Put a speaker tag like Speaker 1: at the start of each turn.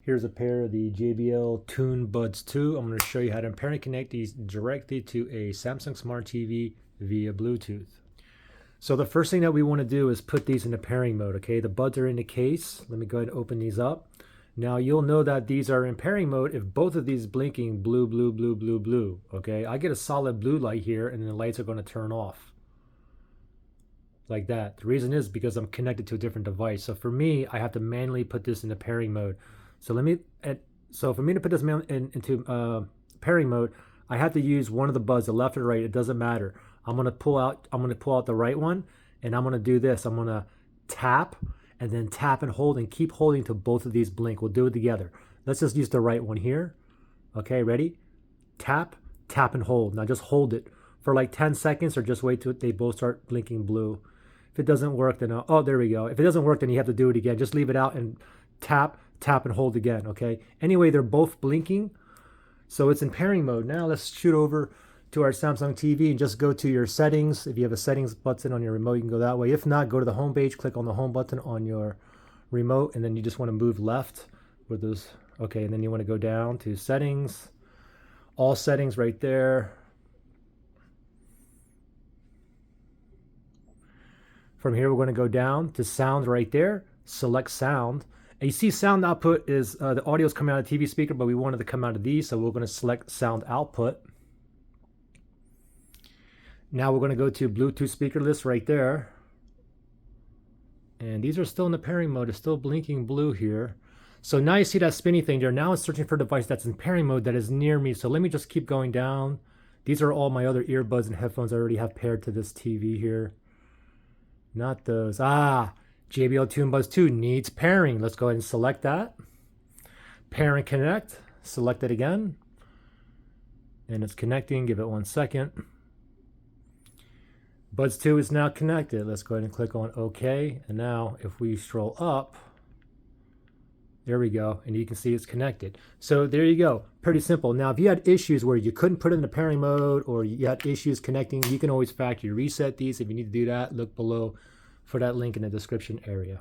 Speaker 1: Here's a pair of the JBL Tune Buds 2. I'm going to show you how to pair and connect these directly to a Samsung Smart TV via Bluetooth. So the first thing that we want to do is put these into pairing mode, okay? The buds are in the case. Let me go ahead and open these up. Now you'll know that these are in pairing mode if both of these blinking blue, blue, blue, blue, blue, okay? I get a solid blue light here and then the lights are going to turn off. Like that. The reason is because I'm connected to a different device. So for me, I have to manually put this into pairing mode. So for me to put this into pairing mode, I have to use one of the buds, the left or right. It doesn't matter. I'm gonna pull out the right one, and I'm gonna do this. I'm gonna tap and then tap and hold and keep holding till both of these blink. We'll do it together. Let's just use the right one here. Okay, ready? Tap, tap and hold. Now just hold it for like 10 seconds or just wait till they both start blinking blue. If it doesn't work, then oh, there we go. If it doesn't work, then you have to do it again. Just leave it out and tap, tap and hold again, okay? Anyway, they're both blinking, so it's in pairing mode. Now let's shoot over to our Samsung TV and just go to your settings. If you have a settings button on your remote, you can go that way. If not, go to the home page, click on the home button on your remote, and then you just want to move left with those. Okay, and then you want to go down to settings, all settings right there. From here, we're going to go down to sound right there, select sound. And you see sound output is the audio is coming out of the TV speaker, but we wanted to come out of these, so we're going to select sound output. Now we're going to go to Bluetooth speaker list right there. And these are still in the pairing mode. It's still blinking blue here. So now you see that spinny thing there. Now it's searching for a device that's in pairing mode that is near me. So let me just keep going down. These are all my other earbuds and headphones I already have paired to this TV here. Not those. JBL Tune Buds 2 needs pairing. Let's go ahead and select that. Pair and connect. Select it again. And it's connecting. Give it 1 second. Buds 2 is now connected. Let's go ahead and click on OK. And now if we scroll up, there we go. And you can see it's connected. So there you go. Pretty simple. Now, if you had issues where you couldn't put it in the pairing mode or you had issues connecting, you can always factory reset these. If you need to do that, look below for that link in the description area.